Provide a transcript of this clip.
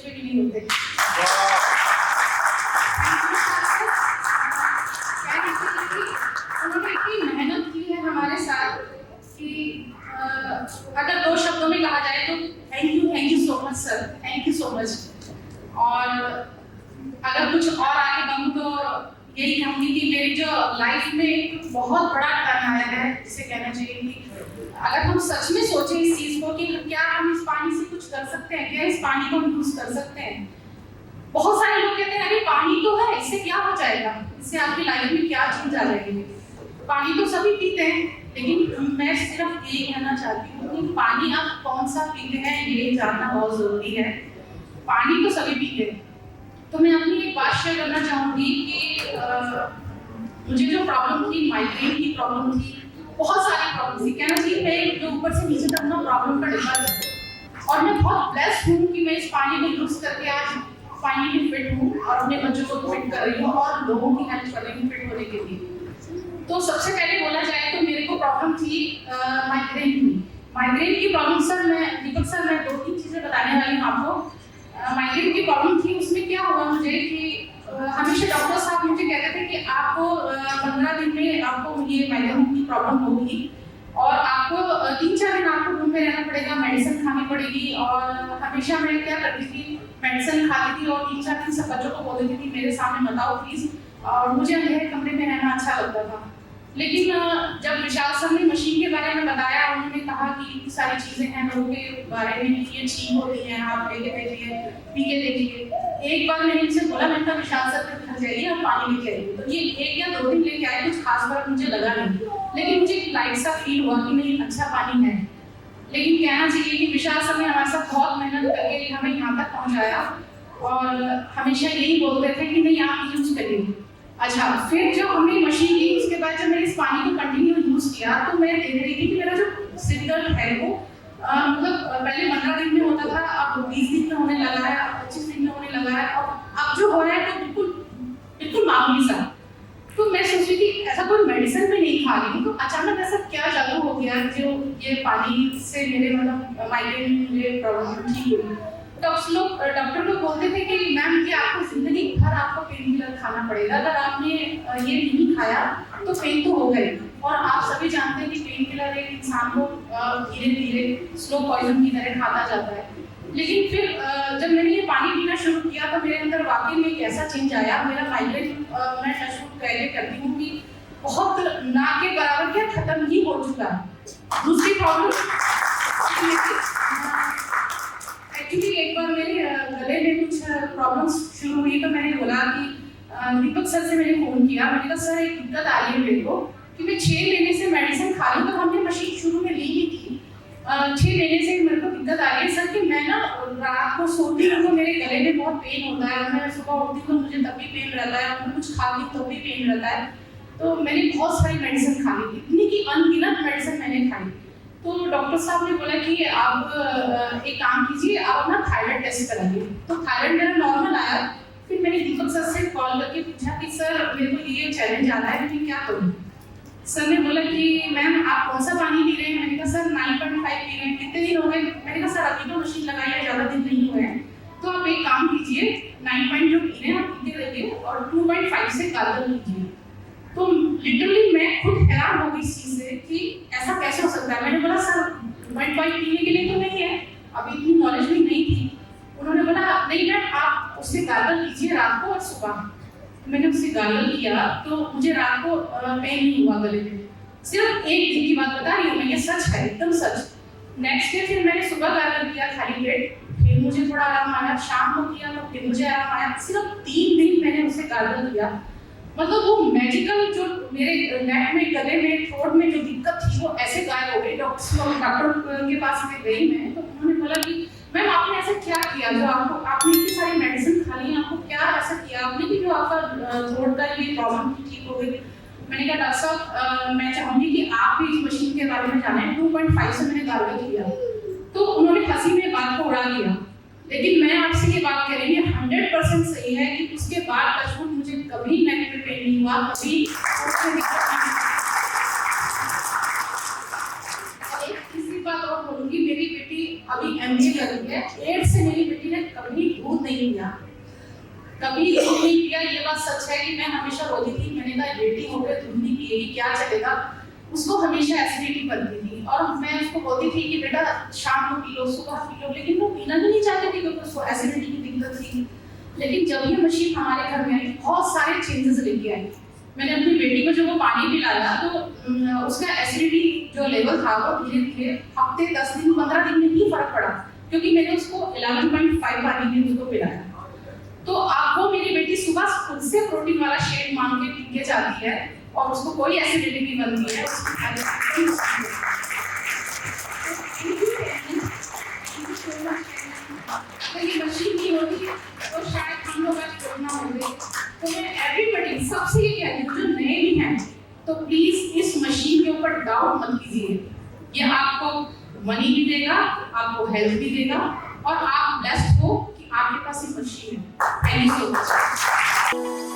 सोचे भी नहीं होते। उन्होंने इतनी मेहनत की है हमारे साथ कि अगर दो शब्दों में कहा जाए तो thank you so much sir, thank you so much. और अगर कुछ और आगे कहूँ तो यही कहूँगी कि मेरी जो लाइफ में एक बहुत बड़ा टर्न आया है, जिसे कहना चाहिए कि अगर हम सच में सोचें इस चीज़ को कि क्या हम इस पानी से कुछ कर सकते हैं, क्या इस पानी को हम यूज़ कर सकते हैं। बहुत सारे लोग कहते हैं अरे पानी तो है, इससे क्या हो जाएगा, इससे आपकी लाइफ में क्या चेंज आ जाएगी। पानी तो सभी पीते हैं, लेकिन मैं सिर्फ ये कहना चाहती हूँ कि पानी आप कौन सा पीते हैं ये जानना बहुत ज़रूरी है। पानी तो सभी पीते हैं। तो मैं अपनी एक बात शेयर करना चाहूँगी कि मुझे जो प्रॉब्लम थी, माइग्रेन की प्रॉब्लम थी, बहुत सारी प्रॉब्लम थी, कहना चाहिए मैं जो ऊपर से नीचे तक ना प्रॉब्लम का डिब्बा था। और मैं बहुत ब्लेस्ड हूँ कि मैं इस पानी को यूज़ करके आज फाइनली फिट हूँ और अपने बच्चों को फिट कर रही हूँ और लोगों की हेल्प कर रही हूँ फिट होने के लिए। तो सबसे पहले बोला जाए तो मेरे को प्रॉब्लम थी माइग्रेन की। माइग्रेन की प्रॉब्लम सर दीपक सर मैं 2-3 चीज़ें बताने वाली हूँ आपको। माइग्रेन की प्रॉब्लम थी, उसमें क्या हुआ मुझे कि हमेशा डॉक्टर साहब मुझे कहते थे कि आपको 15 दिन में आपको ये माइग्रेन की प्रॉब्लम होगी और आपको 3-4 दिन आपको रूम में रहना पड़ेगा, मेडिसिन खानी पड़ेगी। और हमेशा मैं क्या करती थी, मेडिसिन खाती थी और 3-4 दिन सब बच्चों को बोल देती थी मेरे सामने बताओ प्लीज। और मुझे अंधेरे कमरे में रहना अच्छा लगता था। लेकिन जब विशाल सर ने मशीन के बारे में बताया, उन्होंने कहा कि इतनी सारी चीज़ें हैं लोगों के बारे में, ये ठीक होती हैं, आप लेके देखिए, पी के देखिए। एक बार मैंने इनसे बोला, मैंने कहा विशाल सर के घर जाइए और पानी लेके आइए। तो ये 1 या 2 दिन लेके आए, कुछ खास फर्क मुझे लगा नहीं, लेकिन मुझे एक लाइट सा फील हुआ कि नहीं अच्छा पानी है। लेकिन कहना चाहिए कि विशाल सर ने हमारे साथ बहुत मेहनत करके हमें यहाँ तक पहुँचाया और हमेशा यही बोलते थे कि नहीं आप यूज़ करिए। अच्छा, फिर जब हमने मशीन ली उसके बाद जब मैंने इस पानी को कंटिन्यू यूज़ किया तो मैं देख रही थी कि मेरा जो सिर दर्द है वो मतलब पहले 15 दिन में होता था, अब 20 दिन में होने लगा है, अब 25 दिन में होने लगा है और अब जो हो रहा है तो बिल्कुल मामूली सा। तो मैं सोच रही थी ऐसा कोई मेडिसिन में नहीं खा रही हूँ, तो अचानक ऐसा क्या जादू हो गया जो ये पानी से मेरे मतलब माइग्रेन मुझे प्रॉब्लम ठीक हुई। डॉक्टर लोग बोलते थे कि मैम ये आपको जिंदगी भर आपको पेन किलर खाना पड़ेगा, अगर आपने ये नहीं खाया तो पेन तो हो गई। और आप सभी जानते हैं कि पेन किलर एक इंसान को धीरे धीरे स्लो पॉइजन की तरह खाता जाता है। लेकिन फिर जब मैंने ये पानी पीना शुरू किया तो मेरे अंदर वाकई में एक ऐसा चेंज आया, मेरा माइग्रेन मैं टचवुड पहले करती हूँ कि बहुत ना के बराबर क्या खत्म ही हो चुका है। दूसरी प्रॉब्लम एक्चुअली एक बार मेरे गले में कुछ प्रॉब्लम्स शुरू हुई तो मैंने बोला कि दीपक सर से मैंने फ़ोन किया, मैंने कहा सर एक दिक्कत आ रही है मेरे को कि मैं 6 महीने से मेडिसिन खा रही हूँ, तो हमने मशीन शुरू में ली ही थी। 6 महीने से मेरे को दिक्कत आ रही है सर कि मैं ना रात को सोती हूँ तो मेरे गले में बहुत पेन होता है, मैं सुबह उठती हूँ मुझे तब भी पेन रहता है और मैं कुछ खाती हूँ तब भी पेन रहता है। तो मैंने बहुत सारी मेडिसिन खा ली, इतनी की अनगिनत मेडिसिन मैंने खाई। तो डॉक्टर साहब ने बोला कि आप एक काम कीजिए, आप ना थायराइड टेस्ट कराइए। तो थायराइड मेरा नॉर्मल आया। फिर मैंने दीपक सर से कॉल करके पूछा कि सर मेरे को ये चैलेंज आ रहा है, मैं क्या करूँ। सर ने बोला कि मैम आप कौन सा पानी पी रहे हैं। मैंने कहा सर 9.5 पी रहे हैं। कितने दिन हो गए। मैंने कहा सर अभी तो मशीन लगाई है, ज़्यादा दिन नहीं हुए हैं, तो आप एक काम कीजिए 9 जो पी रहे हैं आप पीते रहिए और 2.5 से गार्गल कीजिए। तो लिटरली मैं खुद हैरान हो गई इस चीज़ से कि ऐसा कैसे हो सकता है। मैंने बोला सर 2.5 पीने के लिए तो नहीं है, अभी इतनी नॉलेज भी नहीं थी। उन्होंने बोला नहीं मैम आप उससे गार्गल कीजिए रात को और सुबह। मैंने उससे गार्गल किया तो मुझे रात को पेन नहीं हुआ गले में। सिर्फ एक दिन की बात बता रही हूँ मैं, ये सच है, एकदम सच। नेक्स्ट डे फिर मैंने सुबह गार्गल किया खाली पेट, फिर मुझे थोड़ा आराम आया। शाम को किया तो फिर मुझे आराम आया। सिर्फ 3 दिन मैंने उससे गार्गल किया। मतलब वो मैजिकल जो मेरे नेक में, गले में, थ्रोट में जो दिक्कत थी वो ऐसे गायब हो गई। डॉक्टर के पास में गई मैं, तो उन्होंने बोला कि मैम आपने ऐसा क्या किया जो आपने इतनी सारी मेडिसिन खा ली, आपको क्या ऐसा किया आपने कि जो आपका थ्रोट का ये प्रॉब्लम ठीक हो गई। मैंने कहा डॉक्टर साहब मैं चाहूँगी कि आप भी इस मशीन के बारे में जानें। 2.5 से मैंने गार्गल किया तो उन्होंने हंसी में बात को उड़ा दिया। लेकिन मैं आपसे ये बात कह रही हूँ 100% सही है कि उसके बाद टचवुड मुझे कभी नेक में पेन नहीं हुआ, कभी एक तीसरी बात और बोलूँगी, मेरी बेटी अभी MBA कर रही है, 8 से मेरी बेटी ने कभी दूध नहीं पिया, कभी दूध नहीं पिया। ये बात सच है कि मैं हमेशा रोती थी, मैंने कहा बेटी हो गई दूध नहीं पिएगी क्या चलेगा। उसको हमेशा एसिडिटी बनती थी और मैं उसको बोलती थी कि बेटा शाम को पी लो, सुबह पी लो, लेकिन वो पीना भी नहीं चाहती थी क्योंकि उसको एसिडिटी की दिक्कत थी। लेकिन जब ये मशीन हमारे घर में आई, बहुत सारे चेंजेस लेके आई। मैंने अपनी बेटी को जब वो पानी पिलाया तो उसका एसिडिटी जो लेवल था वो धीरे धीरे हफ्ते 10 दिन 15 दिन में ही फर्क पड़ा, क्योंकि मैंने उसको 11.5 पानी में उसको पिलाया। तो अब वो मेरी बेटी सुबह खुद से प्रोटीन वाला शेक मांग के पी के जाती है और उसको कोई एसिडिटी नहीं बनती है। अगर मशीन नहीं होती तो शायद हम लोग आज कोरोना हो गए। तो मैं एवरीबॉडी सबसे ये कहती हूँ जो नए भी हैं, तो प्लीज इस मशीन के ऊपर डाउट मत कीजिए। ये आपको मनी भी देगा, आपको हेल्थ भी देगा और आप ब्लेस्ड हो कि आपके पास ये मशीन है। Thank you so much.